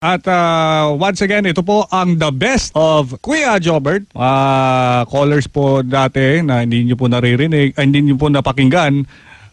At once again, ito po ang the best of Kuya Jobert. Callers po dati na hindi nyo po naririnig, hindi nyo po napakinggan,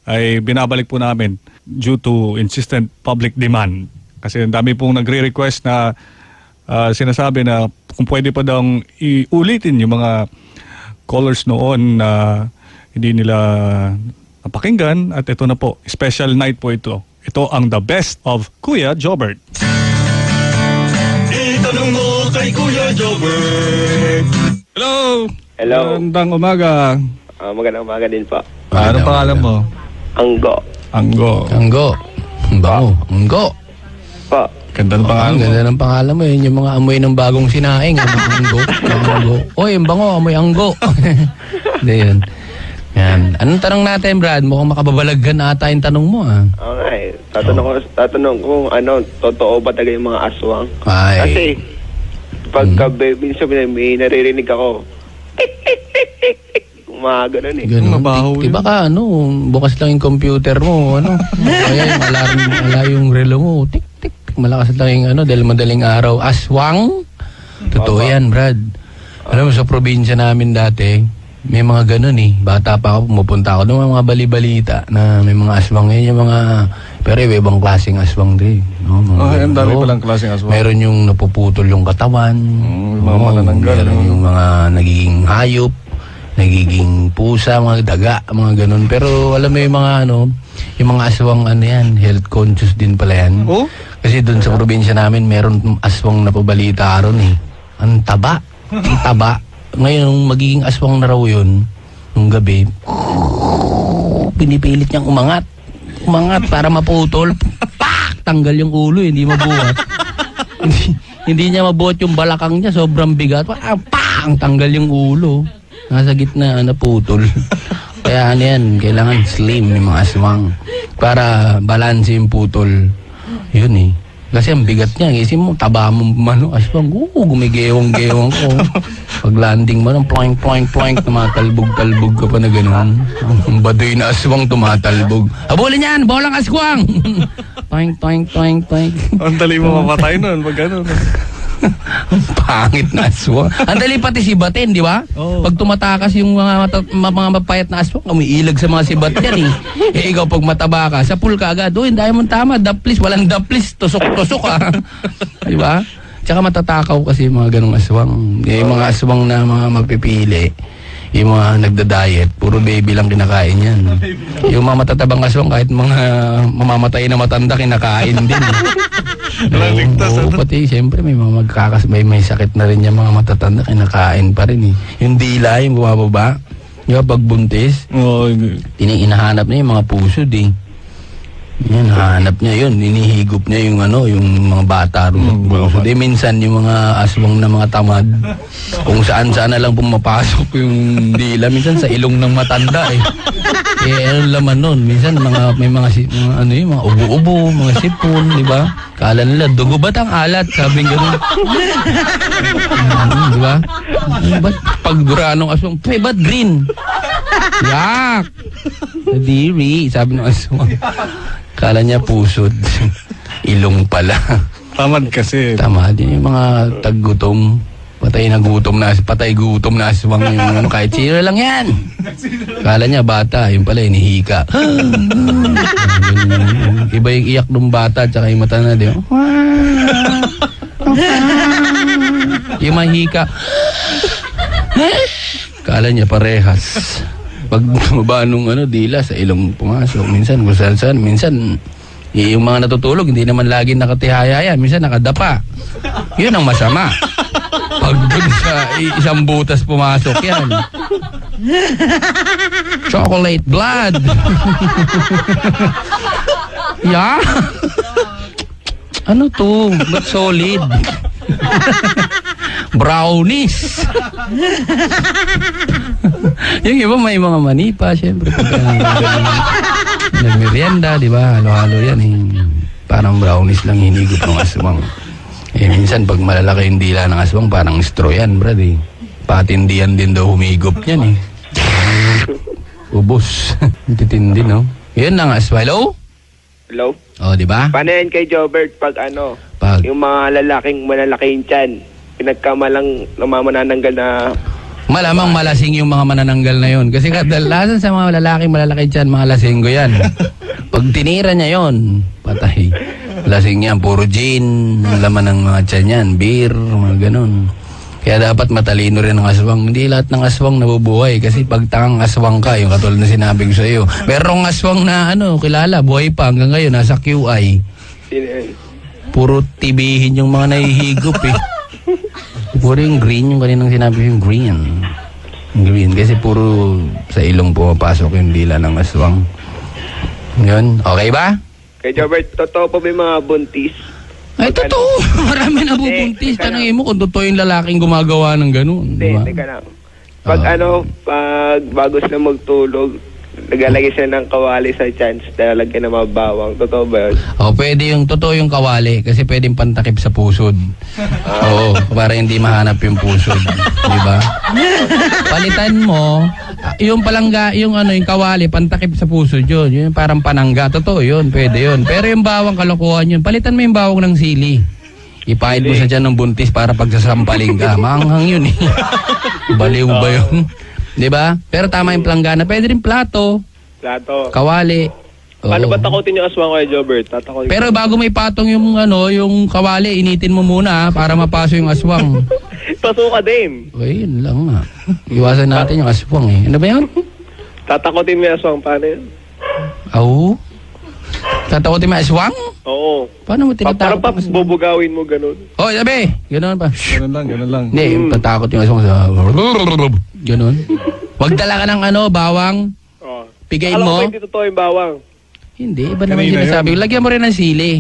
ay binabalik po namin due to insistent public demand. Kasi ang dami pong nagre-request na sinasabi na kung pwede pa daw iulitin yung mga callers noon na hindi nila napakinggan. At ito na po, special night po ito. Ito ang the best of Kuya Jobert. Itanong mo kay Kuya Jobert. Hello! Hello. Magandang umaga. Magandang umaga din po. Ano pangalan mo? Anggo. Anggo. Bango. Anggo. Po. Ganda ng pangalan Ang mo. ganda ng pangalan mo. Yun yung mga amoy ng bagong sinaing. Anggo. Anggo. Oy, ang bango. Amoy anggo. Hindi yun. Yan. Anong tanong natin, Brad? Mukhang makababalaghan ata yung tanong mo, ah. Oo nga eh. Tatanong ko kung totoo ba talaga yung mga aswang. Ay. Kasi, pagka minsan may naririnig ako, mga ganun eh. Ganun. Mabaho Di ba ka, bukas lang yung computer mo, Kaya yung alarm, yung relo mo, tik, tik, tik. Malakas lang yung dahil madaling araw. Aswang? Totoo yan, Brad. Alam mo, sa probinsya namin dati, may mga ganun eh. Bata pa ako, pumupunta ako ng mga bali-balita na may mga aswang. Yan yung mga, pero ibang klaseng aswang din. No? Ang dami palang klaseng aswang. Meron yung napuputol yung katawan. Yung mga manananggal. Meron yung mga nagiging hayop, nagiging pusa, mga daga, mga ganun. Pero alam mo yung mga yung mga aswang yan, health conscious din pala yan. Oh? Kasi doon sa probinsya namin, meron aswang na pabalita ron eh. Ang taba. Ang taba. Ngayon, magiging aswang na raw yun, nung gabi, pinipilit niyang umangat. Umangat para maputol. Pak! Tanggal yung ulo, hindi mabuhat. hindi niya mabuhat yung balakang niya, sobrang bigat. Ang tanggal yung ulo. Nasa gitna, naputol. Kaya yan, kailangan slim yung mga aswang para balance yung putol. Yun eh. Kasi ang bigat niya, isip mo, taba mo, aswang, gumigewang-gewang ko. Pag landing mo, ploink, ploink, ploink, tumatalbog-talbog ka pa na gano'n. Ang baduy na aswang tumatalbog. Habulin yan, bolang aswang! Toink, toink, toink, toink. Ang dali mo mapatay nun pag gano'n. Ang pangit na aswang. Ang dali pati sibatin, di ba? Oo. Pag tumatakas yung mga mapayat na aswang, umiilag sa mga sibat yan eh. Ikaw pag mataba ka, sa pool ka agad, hindi mo tama, daplis, walang daplis, tusok-tusok ah. Di ba? Tsaka matatakaw kasi yung mga ganong aswang. Yung mga aswang na mga mapipili, yung mga nagda-diet, puro baby lang kinakain yan. Yung mga matatabang aswang, kahit mga mamamatay na matanda, kinakain din. Oo, pati siyempre may mga may sakit na rin yung mga matatanda, kinakain pa rin eh. Yung dila, yung bumababa, yung pag buntis, inahanap niya yung mga pusod eh. Yan, hanap niya yun, inihigop niya yung yung mga bata rin. Di minsan yung mga aswang na mga tamad, kung saan-saan na lang pumapasok yung dila, minsan sa ilong ng matanda eh. Ano laman nun, minsan may mga mga ubo-ubo, mga sipon, di ba? Kala nila, dugo ba't ang alat? Sabing gano'n. Di ba? Ba't pagdura ng aswang, ba't green? Yak! Nadiri, sabi ng aswang. Kala niya pusod. Ilong pala. Tamad kasi. Tamad. Yung mga taggutom. Patay gutom na aswang yung kahit sino lang yan. Kala niya bata, yung pala inihika. Iba yung iyak ng bata tsaka yung mata na, di ba? Yung mahika. Kala niya parehas. Pag bumaba nung dila sa ilong pumasok, minsan kung saan, minsan yung mga natutulog hindi naman lagi nakatihaya yan, minsan nakadapa. Yun ang masama. Pag dun sa isang butas pumasok yan. Chocolate blood. Yeah. Ano to? Ba't solid? Brownies. Yung iba may mga manipa, syempre. Nagmerienda, di ba? Halo-halo yan. Parang brownies lang hinigop ng aswang. Minsan pag malalaki yung dila ng aswang, parang straw yan, brad eh. Patindihan din daw humigop yan eh. Ubus. Titindi, no? Yun ang aswang. Hello? Hello? Oh, di ba? Paano yan kay Jobert pag Pag Yung mga lalaking malalaking tiyan, pinagkamalang namamanananggal na malamang malasing yung mga manananggal na yon. Kasi kadalasan sa mga lalaking malalaki dyan, mga lasinggo yan. Pag tinira niya yon, patay. Lasing yan, puro gin, laman ng mga tiyan yan, beer, mga ganun. Kaya dapat matalino rin ang aswang. Hindi lahat ng aswang nabubuhay. Kasi pag tangang aswang ka, yung katulad na sinabi ko sa iyo. Merong aswang na kilala, buhay pa hanggang ngayon, nasa QI. sino yun? Puro tibihin yung mga nahihigop eh. Puro yung green, yung kaninang sinabi yung green. Green, kasi puro sa ilong pumapasok yung dila ng aswang. Yun, okay ba? Kay Jobert, totoo pa ba yung mga buntis? Ay, totoo. Marami na bubuntis. Tanangin mo kung totoo yung lalaking gumagawa ng ganun. Hindi, Diba? teka lang. Pag pag bago sila magtulog, naglalagay sila ng kawali sa chance, lalagyan ng mga bawang. Totoo ba yun? Pwede yung totoo yung kawali kasi pwedeng pantakip sa pusod. Oo, para hindi mahanap yung pusod. Di ba? Palitan mo, yung palangga, yung kawali, pantakip sa pusod yun. Yun parang panangga. Totoo yun, pwede yun. Pero yung bawang kalokohan yun, palitan mo yung bawang ng sili. Ipahid mo sa dyan ng buntis para pagsasampaling ka. Maanghang yun eh. Baliw ba yun? Di ba? Pero tama yung planggana. Pwede rin plato, Plato. kawali. Paano Oo. ba takutin yung aswang kay Jobert? Tatakotin. Pero bago may patong yung kawali, initin mo muna para mapaso yung aswang. Pasuka din. Uy, yun lang nga. Iwasan natin yung aswang eh. Ano ba yun? Tatakotin mo yung aswang. Paano yun? Aw? Tatakotin mo yung aswang? Oo. Paano mo Parang tinatakot pa yung aswang? bubugawin mo ganun. Oh, sabi! Ganun pa. Ganun lang. Hindi, tatakot yung aswang sa... Ganun. Wag dala ka ng bawang. Oo. Pigayin Alam mo. ko hindi totoo yung bawang. Hindi, iba naman Kanina sinasabi ko. Lagyan mo rin ng sili.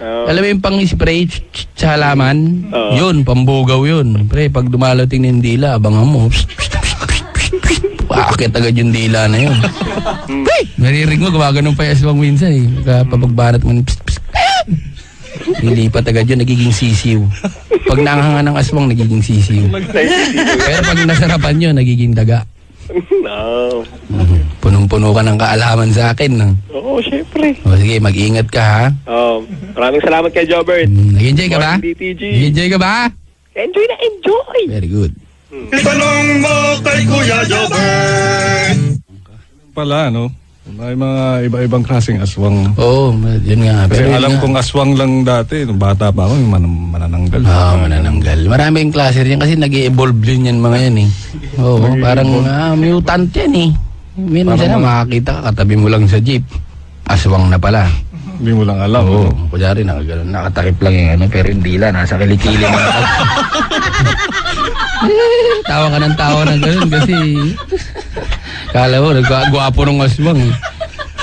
Oo. Alam mo yung pang-spray sa halaman? Oo. Yun, pambugaw yun. Pre, pag dumalating ng dila, abangan mo. Paakit agad yung dila na yun. Hey! Narinig mo, gumaganon pa yung aswang minsan eh. Kapapagbanat mo, nilipat agad yun, nagiging sisiw. Pag nanghanga ng aswang, nagiging sisiw. Pero pag nasarapan yun, nagiging daga. No. Punong-puno ka ng kaalaman sa akin. No? Oo, syempre. O sige, mag-ingat ka ha. Maraming salamat kay Jobert. Nag-enjoy ka ba? Morning, DTG. Nag-enjoy ka ba? Enjoy na enjoy! Very good. Itanong mo kay Kuya Jobert. Pala, may mga iba-ibang klaseng aswang. Oo, yun nga. Kasi Pero yun alam nga. kong aswang lang dati, nung bata pa ako, yung manananggal. Manananggal. Maraming klase rin kasi nag-evolve din yan mga yan eh. Oo, parang mutant yan eh. Minsan na makakita ka, katabi mo lang sa jeep. Aswang na pala. Hindi mo lang alam. Oo, kunyari nakatakip lang yung pero hindi lang, nasa kilikili mo. Tawa ka ng tawa ng ganun kasi kala mo, nagwapo ng aswang eh.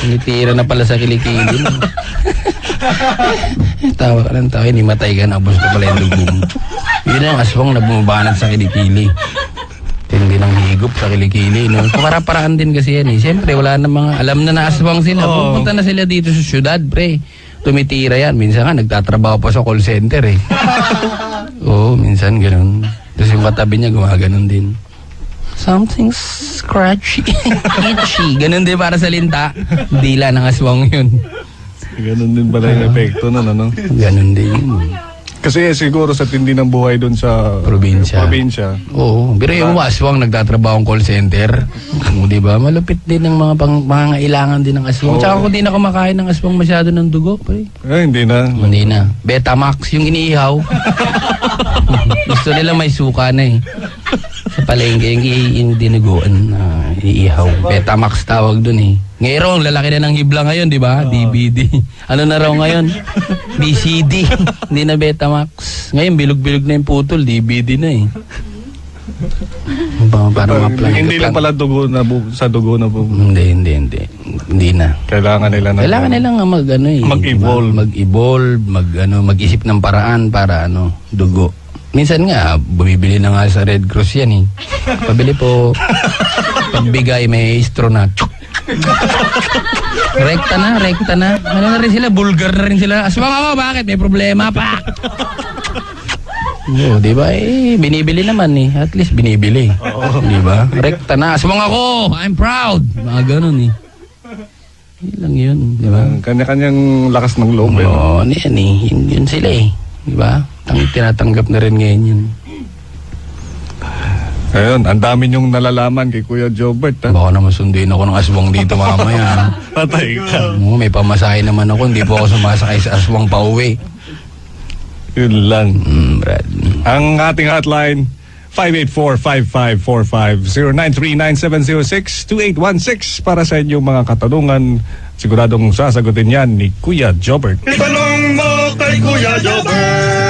Nitira na pala sa kilikili mo. Tawa ka ng tawa, inimatay ka, nabos na pala yung dugo mo. Yun ang aswang na bumabanat sa kilikili. Hindi nang higop sa kilikili. No? Para-paraan din kasi yan eh. Siyempre, wala na mga, alam na aswang sila. Pupunta na sila dito sa syudad, pre. Tumitira yan. Minsan nga, nagtatrabaho pa sa call center eh. Oo, minsan ganun. Tapos yung katabi niya, gumaganon din. Something scratchy. Itchy. Ganun din para sa linta. Dila ng aswang yun. Ganun din pala yung epekto nun, Ganun din yun. Kasi siguro sa tindi ng buhay doon sa Probinsya. Oo. Pero yung aswang nagtatrabaho ng call center. Di ba? Malupit din ang mga pangangailangan din ng aswang. Tsaka kung di na kumakain ng aswang masyado ng dugo. Pre. Hindi na. Hindi na. Betamax, yung iniihaw. Gusto nila may suka na eh. Sa palengke, yung dinuguan na iihaw. Betamax tawag dun eh. Ngayon, lalaki na ng hibla ngayon, di ba? DVD. Ano na raw ngayon? BCD. Hindi na Betamax. Ngayon, bilog-bilog na yung putol. DVD na eh. Parang Hindi lang pala dugo na sa dugo na Hindi na. Kailangan nila na. Kailangan nilang Mag-evolve. Mag-evolve, mag-isip ng paraan para dugo. Minsan nga, bumibili na nga sa Red Cross yan eh. Pabili po, pagbigay may istro na. Rekta na. Ano na rin sila, bulgar na rin sila. Aswang ako, bakit? May problema pa. Oo, di ba? Binibili naman eh. At least binibili. Di ba? Rekta na. Aswang ako! I'm proud! Mga ganun eh. Yun lang yun, di ba? Kanya-kanyang lakas ng loob. Oo, ano yan eh. Yun sila eh. Di ba? Tinatanggap na rin ngayon yun. Ayun, ang dami niyong nalalaman kay Kuya Jobert. Ha? Baka naman sunduin ako ng aswang dito mamaya. Patay ka. May pamasahe naman ako, hindi po ako sumasakay sa aswang pa uwi. Yun lang. Brad. Ang ating hotline, 584-554-50939-706-2816 para sa inyong mga katanungan. Siguradong sasagutin yan ni Kuya Jobert. Itanong mo kay Kuya Jobert.